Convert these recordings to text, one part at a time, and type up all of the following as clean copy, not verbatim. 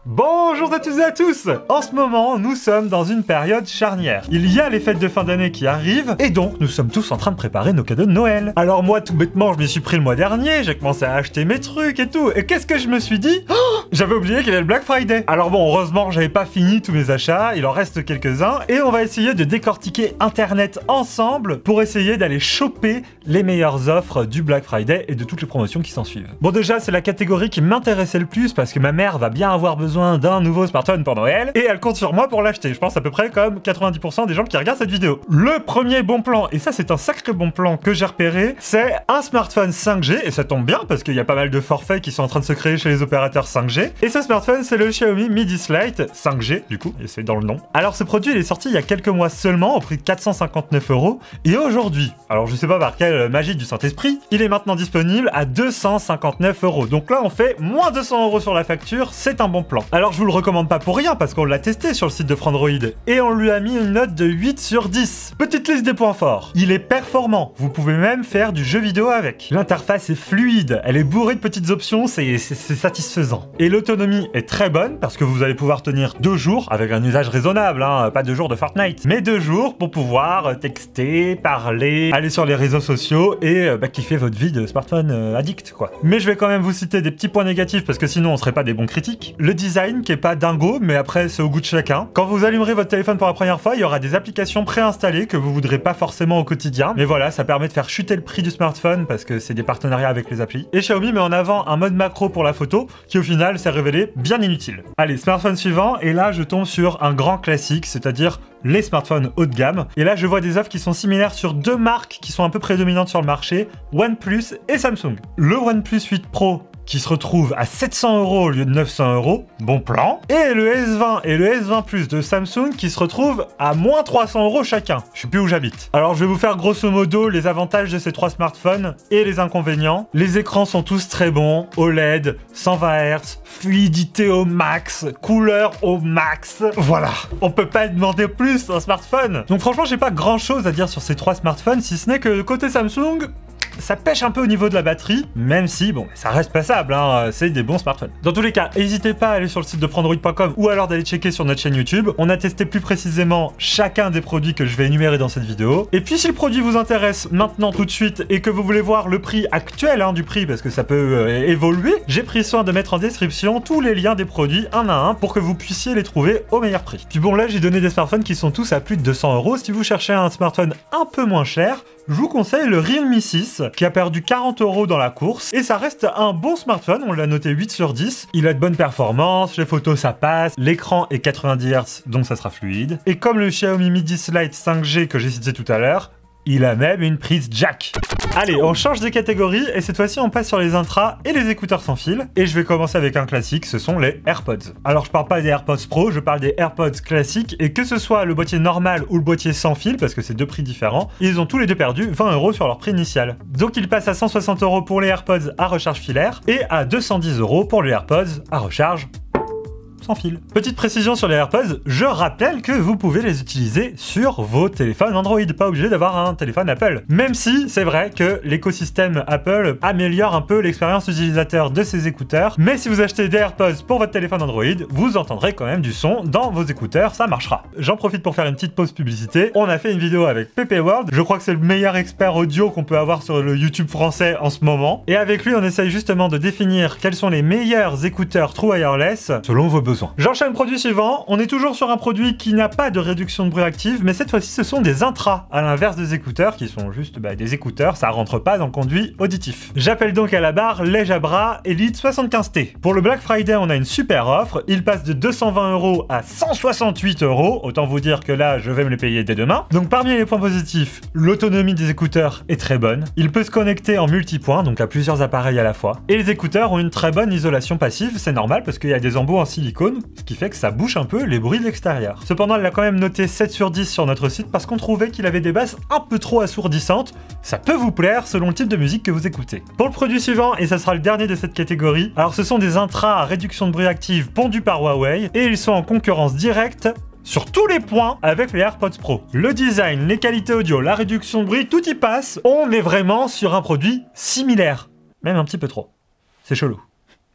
Bonjour à toutes et à tous. En ce moment, nous sommes dans une période charnière. Il y a les fêtes de fin d'année qui arrivent, et donc nous sommes tous en train de préparer nos cadeaux de Noël. Alors moi, tout bêtement, je m'y suis pris le mois dernier, j'ai commencé à acheter mes trucs et tout, et qu'est-ce que je me suis dit? J'avais oublié qu'il y avait le Black Friday. Alors bon, heureusement, j'avais pas fini tous mes achats, il en reste quelques-uns, et on va essayer de décortiquer Internet ensemble pour essayer d'aller choper les meilleures offres du Black Friday et de toutes les promotions qui s'en suivent. Bon déjà, c'est la catégorie qui m'intéressait le plus parce que ma mère va bien avoir besoin d'un nouveau smartphone pour Noël et elle compte sur moi pour l'acheter. Je pense à peu près comme 90% des gens qui regardent cette vidéo. Le premier bon plan, et ça c'est un sacré bon plan que j'ai repéré, c'est un smartphone 5G, et ça tombe bien parce qu'il y a pas mal de forfaits qui sont en train de se créer chez les opérateurs 5G. Et ce smartphone, c'est le Xiaomi Mi 10 Lite 5G du coup, et c'est dans le nom. Alors ce produit, il est sorti il y a quelques mois seulement au prix de 459 €, et aujourd'hui, alors je sais pas par quelle magie du Saint-Esprit, il est maintenant disponible à 259 €. Donc là on fait moins 200 € sur la facture, c'est un bon plan. Alors je vous le recommande pas pour rien parce qu'on l'a testé sur le site de Frandroid et on lui a mis une note de 8 sur 10. Petite liste des points forts. Il est performant, vous pouvez même faire du jeu vidéo avec. L'interface est fluide, elle est bourrée de petites options, c'est satisfaisant. Et l'autonomie est très bonne parce que vous allez pouvoir tenir 2 jours avec un usage raisonnable, hein, pas 2 jours de Fortnite, mais 2 jours pour pouvoir texter, parler, aller sur les réseaux sociaux et kiffer votre vie de smartphone addict quoi. Mais je vais quand même vous citer des petits points négatifs parce que sinon on serait pas des bons critiques. Le design qui est pas dingo, mais après c'est au goût de chacun. Quand vous allumerez votre téléphone pour la première fois, il y aura des applications préinstallées que vous voudrez pas forcément au quotidien. Mais voilà, ça permet de faire chuter le prix du smartphone parce que c'est des partenariats avec les applis. Et Xiaomi met en avant un mode macro pour la photo qui au final s'est révélé bien inutile. Allez, smartphone suivant, et là je tombe sur un grand classique, c'est-à-dire les smartphones haut de gamme. Et là je vois des offres qui sont similaires sur deux marques qui sont un peu prédominantes sur le marché, OnePlus et Samsung. Le OnePlus 8 Pro qui se retrouve à 700 € au lieu de 900 €, bon plan. Et le S20 et le S20 Plus de Samsung qui se retrouvent à moins 300 € chacun. Je sais plus où j'habite. Alors je vais vous faire grosso modo les avantages de ces trois smartphones et les inconvénients. Les écrans sont tous très bons, OLED, 120 Hz, fluidité au max, couleur au max. Voilà, on peut pas demander plus un smartphone. Donc franchement j'ai pas grand chose à dire sur ces trois smartphones, si ce n'est que côté Samsung, ça pêche un peu au niveau de la batterie, même si, bon, ça reste passable, hein, c'est des bons smartphones. Dans tous les cas, n'hésitez pas à aller sur le site de frandroid.com ou alors d'aller checker sur notre chaîne YouTube. On a testé plus précisément chacun des produits que je vais énumérer dans cette vidéo. Et puis si le produit vous intéresse maintenant tout de suite et que vous voulez voir le prix actuel du prix, parce que ça peut évoluer, j'ai pris soin de mettre en description tous les liens des produits un à un pour que vous puissiez les trouver au meilleur prix. Puis bon, là j'ai donné des smartphones qui sont tous à plus de 200 €. Si vous cherchez un smartphone un peu moins cher, je vous conseille le Realme 6 qui a perdu 40 € dans la course et ça reste un bon smartphone, on l'a noté 8 sur 10. Il a de bonnes performances, les photos ça passe, l'écran est 90 Hz donc ça sera fluide. Et comme le Xiaomi Mi 10 Lite 5G que j'ai cité tout à l'heure, il a même une prise jack. Allez, on change de catégorie et cette fois-ci on passe sur les intras et les écouteurs sans fil. Et je vais commencer avec un classique, ce sont les AirPods. Alors je parle pas des AirPods Pro, je parle des AirPods classiques et que ce soit le boîtier normal ou le boîtier sans fil, parce que c'est deux prix différents, ils ont tous les deux perdu 20 € sur leur prix initial. Donc ils passent à 160 € pour les AirPods à recharge filaire et à 210 € pour les AirPods à recharge sans fil. Petite précision sur les AirPods, je rappelle que vous pouvez les utiliser sur vos téléphones Android, pas obligé d'avoir un téléphone Apple. Même si c'est vrai que l'écosystème Apple améliore un peu l'expérience utilisateur de ces écouteurs, mais si vous achetez des AirPods pour votre téléphone Android, vous entendrez quand même du son dans vos écouteurs, ça marchera. J'en profite pour faire une petite pause publicité. On a fait une vidéo avec Pepe World, je crois que c'est le meilleur expert audio qu'on peut avoir sur le YouTube français en ce moment, et avec lui on essaye justement de définir quels sont les meilleurs écouteurs True Wireless selon vos besoins. J'enchaîne produit suivant, on est toujours sur un produit qui n'a pas de réduction de bruit active, mais cette fois-ci ce sont des intras, à l'inverse des écouteurs qui sont juste des écouteurs, ça rentre pas dans le conduit auditif. J'appelle donc à la barre les Jabra Elite 75T. Pour le Black Friday on a une super offre, il passe de 220 € à 168 €, autant vous dire que là je vais me les payer dès demain. Donc parmi les points positifs, l'autonomie des écouteurs est très bonne, il peut se connecter en multipoint, donc à plusieurs appareils à la fois, et les écouteurs ont une très bonne isolation passive, c'est normal parce qu'il y a des embouts en silicone, ce qui fait que ça bouche un peu les bruits de l'extérieur. Cependant, elle l'a quand même noté 7 sur 10 sur notre site parce qu'on trouvait qu'il avait des basses un peu trop assourdissantes. Ça peut vous plaire selon le type de musique que vous écoutez. Pour le produit suivant, et ça sera le dernier de cette catégorie, alors ce sont des intras à réduction de bruit active pondus par Huawei et ils sont en concurrence directe sur tous les points avec les AirPods Pro. Le design, les qualités audio, la réduction de bruit, tout y passe. On est vraiment sur un produit similaire. Même un petit peu trop. C'est chelou.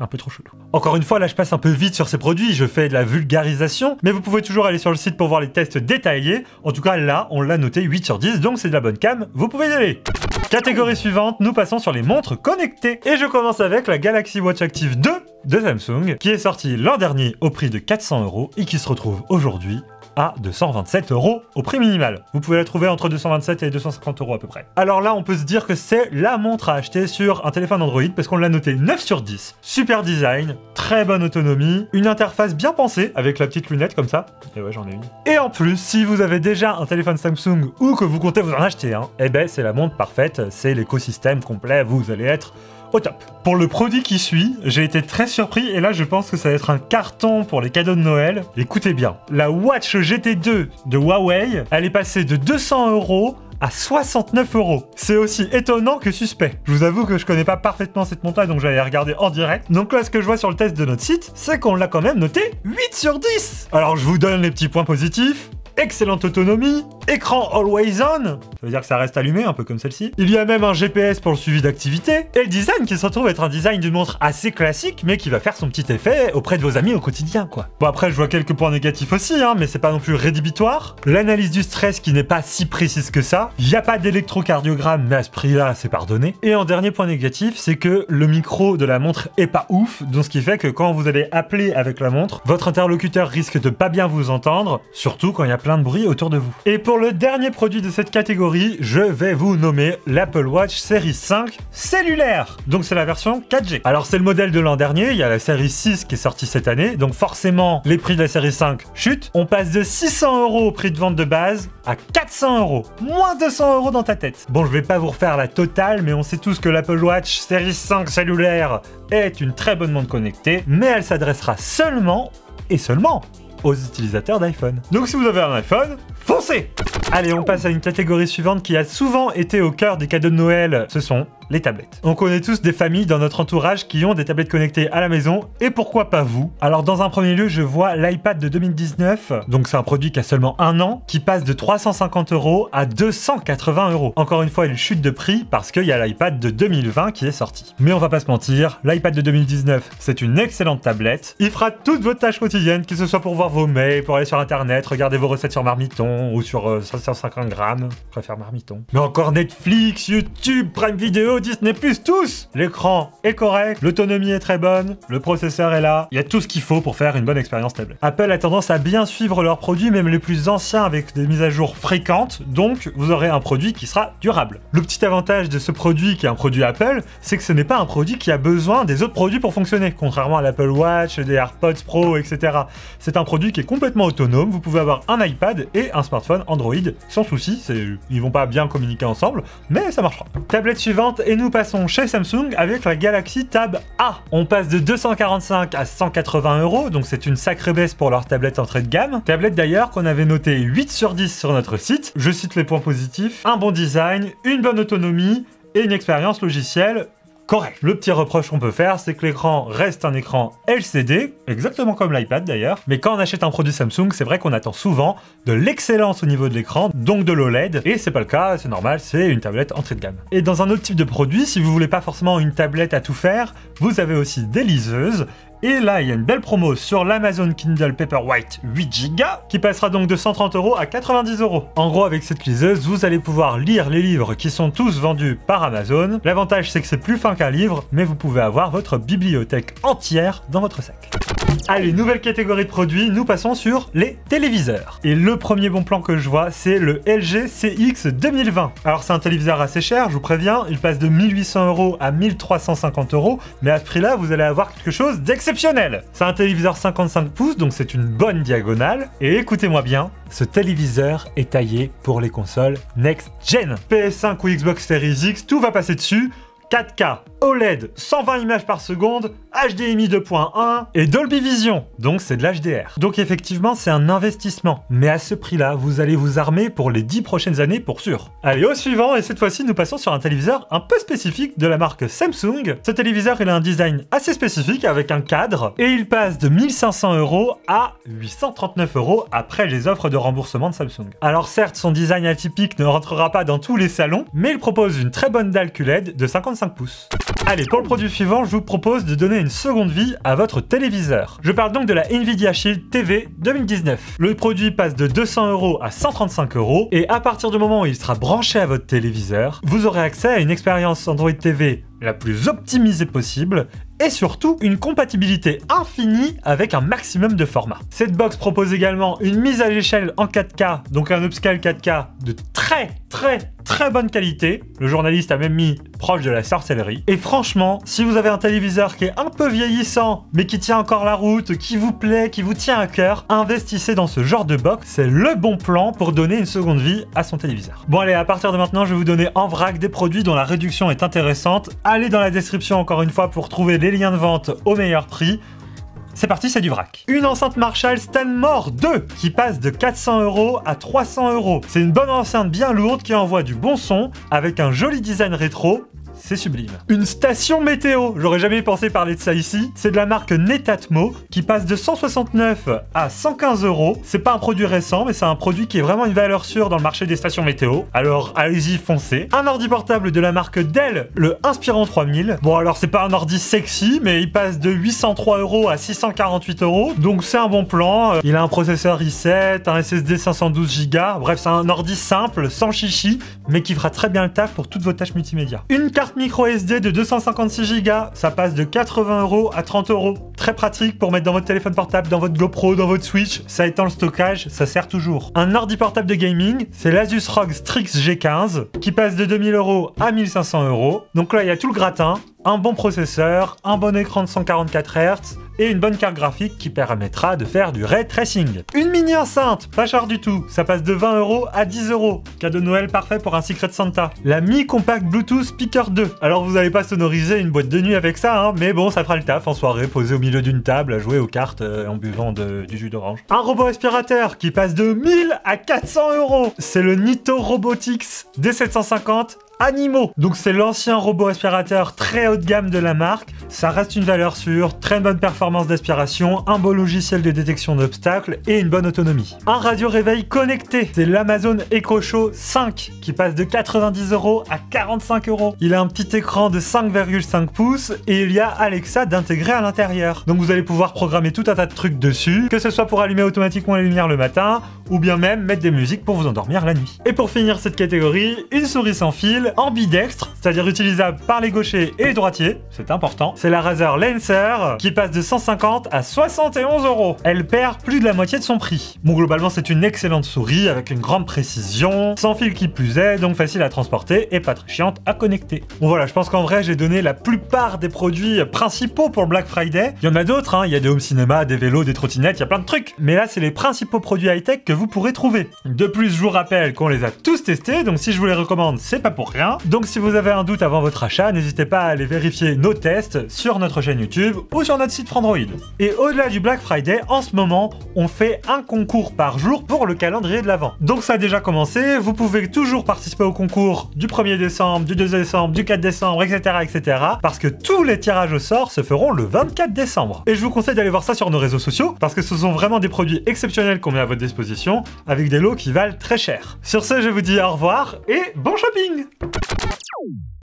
un peu trop chelou. Encore une fois, là je passe un peu vite sur ces produits, je fais de la vulgarisation, mais vous pouvez toujours aller sur le site pour voir les tests détaillés. En tout cas là, on l'a noté 8 sur 10, donc c'est de la bonne cam, vous pouvez y aller. Catégorie suivante, nous passons sur les montres connectées. Et je commence avec la Galaxy Watch Active 2 de Samsung, qui est sortie l'an dernier au prix de 400 € et qui se retrouve aujourd'hui à 227 € au prix minimal. Vous pouvez la trouver entre 227 et 250 € à peu près. Alors là, on peut se dire que c'est la montre à acheter sur un téléphone Android parce qu'on l'a noté 9 sur 10. Super design, très bonne autonomie, une interface bien pensée avec la petite lunette comme ça. Et ouais, j'en ai une. Et en plus, si vous avez déjà un téléphone Samsung ou que vous comptez vous en acheter un, eh ben c'est la montre parfaite, c'est l'écosystème complet, vous allez être au top. Pour le produit qui suit, j'ai été très surpris et là je pense que ça va être un carton pour les cadeaux de Noël. Écoutez bien, la Watch GT2 de Huawei, elle est passée de 200 € à 69 €. C'est aussi étonnant que suspect. Je vous avoue que je connais pas parfaitement cette montre-là, donc j'allais regarder en direct. Donc là, ce que je vois sur le test de notre site, c'est qu'on l'a quand même noté 8 sur 10. Alors je vous donne les petits points positifs. Excellente autonomie, écran Always On, ça veut dire que ça reste allumé, un peu comme celle-ci. Il y a même un GPS pour le suivi d'activité, et le design qui se retrouve être un design d'une montre assez classique, mais qui va faire son petit effet auprès de vos amis au quotidien, quoi. Bon après, je vois quelques points négatifs aussi, hein, mais c'est pas non plus rédhibitoire. L'analyse du stress qui n'est pas si précise que ça. Il n'y a pas d'électrocardiogramme, mais à ce prix-là, c'est pardonné. Et en dernier point négatif, c'est que le micro de la montre est pas ouf, donc ce qui fait que quand vous allez appeler avec la montre, votre interlocuteur risque de pas bien vous entendre, surtout quand il y a plein de bruit autour de vous. Et pour le dernier produit de cette catégorie, je vais vous nommer l'Apple Watch Series 5 cellulaire. Donc c'est la version 4G. Alors c'est le modèle de l'an dernier, il y a la série 6 qui est sortie cette année, donc forcément les prix de la série 5 chutent. On passe de 600 € au prix de vente de base à 400 €. Moins 200 € dans ta tête. Bon, je vais pas vous refaire la totale, mais on sait tous que l'Apple Watch Series 5 cellulaire est une très bonne montre connectée, mais elle s'adressera seulement et seulement aux utilisateurs d'iPhone. Donc si vous avez un iPhone, foncez! Allez, on passe à une catégorie suivante qui a souvent été au cœur des cadeaux de Noël, ce sont les tablettes. On connaît tous des familles dans notre entourage qui ont des tablettes connectées à la maison, et pourquoi pas vous? Alors dans un premier lieu, je vois l'iPad de 2019, donc c'est un produit qui a seulement un an, qui passe de 350 € à 280 €. Encore une fois, il chute de prix parce qu'il y a l'iPad de 2020 qui est sorti. Mais on va pas se mentir, l'iPad de 2019, c'est une excellente tablette. Il fera toutes vos tâches quotidiennes, que ce soit pour voir vos mails, pour aller sur internet, regarder vos recettes sur Marmiton ou sur 550 grammes. Je préfère Marmiton. Mais encore Netflix, YouTube, Prime Video, Disney+, tous! L'écran est correct, l'autonomie est très bonne, le processeur est là, il y a tout ce qu'il faut pour faire une bonne expérience tablette. Apple a tendance à bien suivre leurs produits, même les plus anciens, avec des mises à jour fréquentes, donc vous aurez un produit qui sera durable. Le petit avantage de ce produit, qui est un produit Apple, c'est que ce n'est pas un produit qui a besoin des autres produits pour fonctionner, contrairement à l'Apple Watch, des AirPods Pro, etc. C'est un produit qui est complètement autonome, vous pouvez avoir un iPad et un smartphone Android sans souci, ils vont pas bien communiquer ensemble, mais ça marchera. Tablette suivante, et nous passons chez Samsung avec la Galaxy Tab A. On passe de 245 à 180 €, donc c'est une sacrée baisse pour leur tablette entrée de gamme. Tablette d'ailleurs qu'on avait noté 8 sur 10 sur notre site. Je cite les points positifs: un bon design, une bonne autonomie et une expérience logicielle correct. Le petit reproche qu'on peut faire, c'est que l'écran reste un écran LCD, exactement comme l'iPad d'ailleurs, mais quand on achète un produit Samsung, c'est vrai qu'on attend souvent de l'excellence au niveau de l'écran, donc de l'OLED, et c'est pas le cas, c'est normal, c'est une tablette entrée de gamme. Et dans un autre type de produit, si vous voulez pas forcément une tablette à tout faire, vous avez aussi des liseuses. Et là, il y a une belle promo sur l'Amazon Kindle Paperwhite 8 Go qui passera donc de 130 € à 90 €. En gros, avec cette liseuse, vous allez pouvoir lire les livres qui sont tous vendus par Amazon. L'avantage, c'est que c'est plus fin qu'un livre, mais vous pouvez avoir votre bibliothèque entière dans votre sac. Allez, nouvelle catégorie de produits, nous passons sur les téléviseurs. Et le premier bon plan que je vois, c'est le LG CX 2020. Alors c'est un téléviseur assez cher, je vous préviens, il passe de 1800 € à 1350 €, mais à ce prix-là, vous allez avoir quelque chose d'exceptionnel. C'est un téléviseur 55 pouces, donc c'est une bonne diagonale. Et écoutez-moi bien, ce téléviseur est taillé pour les consoles next-gen. PS5 ou Xbox Series X, tout va passer dessus. 4K, OLED, 120 images par seconde, HDMI 2.1 et Dolby Vision, donc c'est de l'HDR. Donc effectivement, c'est un investissement. Mais à ce prix-là, vous allez vous armer pour les 10 prochaines années pour sûr. Allez, au suivant, et cette fois-ci, nous passons sur un téléviseur un peu spécifique de la marque Samsung. Ce téléviseur, il a un design assez spécifique avec un cadre, et il passe de 1500 € à 839 € après les offres de remboursement de Samsung. Alors certes, son design atypique ne rentrera pas dans tous les salons, mais il propose une très bonne dalle QLED de 55 55 pouces. Allez, pour le produit suivant, je vous propose de donner une seconde vie à votre téléviseur. Je parle donc de la Nvidia Shield TV 2019. Le produit passe de 200 € à 135 € et à partir du moment où il sera branché à votre téléviseur, vous aurez accès à une expérience Android TV la plus optimisée possible et surtout une compatibilité infinie avec un maximum de formats. Cette box propose également une mise à l'échelle en 4K, donc un upscale 4K de très bonne qualité. Le journaliste a même mis proche de la sorcellerie. Et franchement, si vous avez un téléviseur qui est un peu vieillissant, mais qui tient encore la route, qui vous plaît, qui vous tient à cœur, investissez dans ce genre de box. C'est le bon plan pour donner une seconde vie à son téléviseur. Bon allez, à partir de maintenant, je vais vous donner en vrac des produits dont la réduction est intéressante. Allez dans la description encore une fois pour trouver les liens de vente au meilleur prix. C'est parti, c'est du vrac. Une enceinte Marshall Stanmore 2 qui passe de 400 € à 300 €. C'est une bonne enceinte bien lourde qui envoie du bon son avec un joli design rétro. C'est sublime. Une station météo, j'aurais jamais pensé parler de ça ici. C'est de la marque Netatmo qui passe de 169 à 115 €. C'est pas un produit récent, mais c'est un produit qui est vraiment une valeur sûre dans le marché des stations météo. Alors allez-y, foncez. Un ordi portable de la marque Dell, le Inspiron 3000. Bon alors c'est pas un ordi sexy, mais il passe de 803 € à 648 €. Donc c'est un bon plan. Il a un processeur i7, un SSD 512 Go. Bref, c'est un ordi simple, sans chichi, mais qui fera très bien le taf pour toutes vos tâches multimédia. Une carte micro SD de 256 Go, ça passe de 80 € à 30 €. Très pratique pour mettre dans votre téléphone portable, dans votre GoPro, dans votre Switch. Ça étend le stockage, ça sert toujours. Un ordi portable de gaming, c'est l'Asus ROG Strix G15 qui passe de 2000 € à 1500 €. Donc là, il y a tout le gratin. Un bon processeur, un bon écran de 144 Hz et une bonne carte graphique qui permettra de faire du ray tracing. Une mini enceinte, pas cher du tout, ça passe de 20 € à 10 €. Cadeau de Noël parfait pour un Secret Santa. La Mi Compact Bluetooth Speaker 2. Alors vous n'allez pas sonoriser une boîte de nuit avec ça, hein, mais bon, ça fera le taf en soirée, posé au milieu d'une table à jouer aux cartes en buvant du jus d'orange. Un robot aspirateur qui passe de 1000 à 400 €. C'est le Nito Robotics D750 Animo. Donc c'est l'ancien robot aspirateur très haut de gamme de la marque. Ça reste une valeur sûre, très bonne performance d'aspiration, un beau logiciel de détection d'obstacles et une bonne autonomie. Un radio réveil connecté, c'est l'Amazon Echo Show 5 qui passe de 90 € à 45 €. Il a un petit écran de 5,5 pouces et il y a Alexa d'intégré à l'intérieur. Donc vous allez pouvoir programmer tout un tas de trucs dessus, que ce soit pour allumer automatiquement les lumières le matin ou bien même mettre des musiques pour vous endormir la nuit. Et pour finir cette catégorie, une souris sans fil ambidextre, c'est-à-dire utilisable par les gauchers et les droitiers, c'est important. C'est la Razer Lancer qui passe de 150 à 71 €. Elle perd plus de la moitié de son prix. Bon, globalement, c'est une excellente souris avec une grande précision, sans fil qui plus est, donc facile à transporter et pas très chiante à connecter. Bon voilà, je pense qu'en vrai, j'ai donné la plupart des produits principaux pour le Black Friday. Il y en a d'autres, hein. Il y a des home cinéma, des vélos, des trottinettes, il y a plein de trucs. Mais là, c'est les principaux produits high-tech que vous pourrez trouver. De plus, je vous rappelle qu'on les a tous testés, donc si je vous les recommande, c'est pas pour rien. Donc si vous avez un doute avant votre achat, n'hésitez pas à aller vérifier nos tests sur notre chaîne YouTube ou sur notre site Frandroid. Et au-delà du Black Friday, en ce moment, on fait un concours par jour pour le calendrier de l'Avent. Donc ça a déjà commencé, vous pouvez toujours participer au concours du 1er décembre, du 2 décembre, du 4 décembre, etc. parce que tous les tirages au sort se feront le 24 décembre. Et je vous conseille d'aller voir ça sur nos réseaux sociaux, parce que ce sont vraiment des produits exceptionnels qu'on met à votre disposition, avec des lots qui valent très cher. Sur ce, je vous dis au revoir et bon shopping!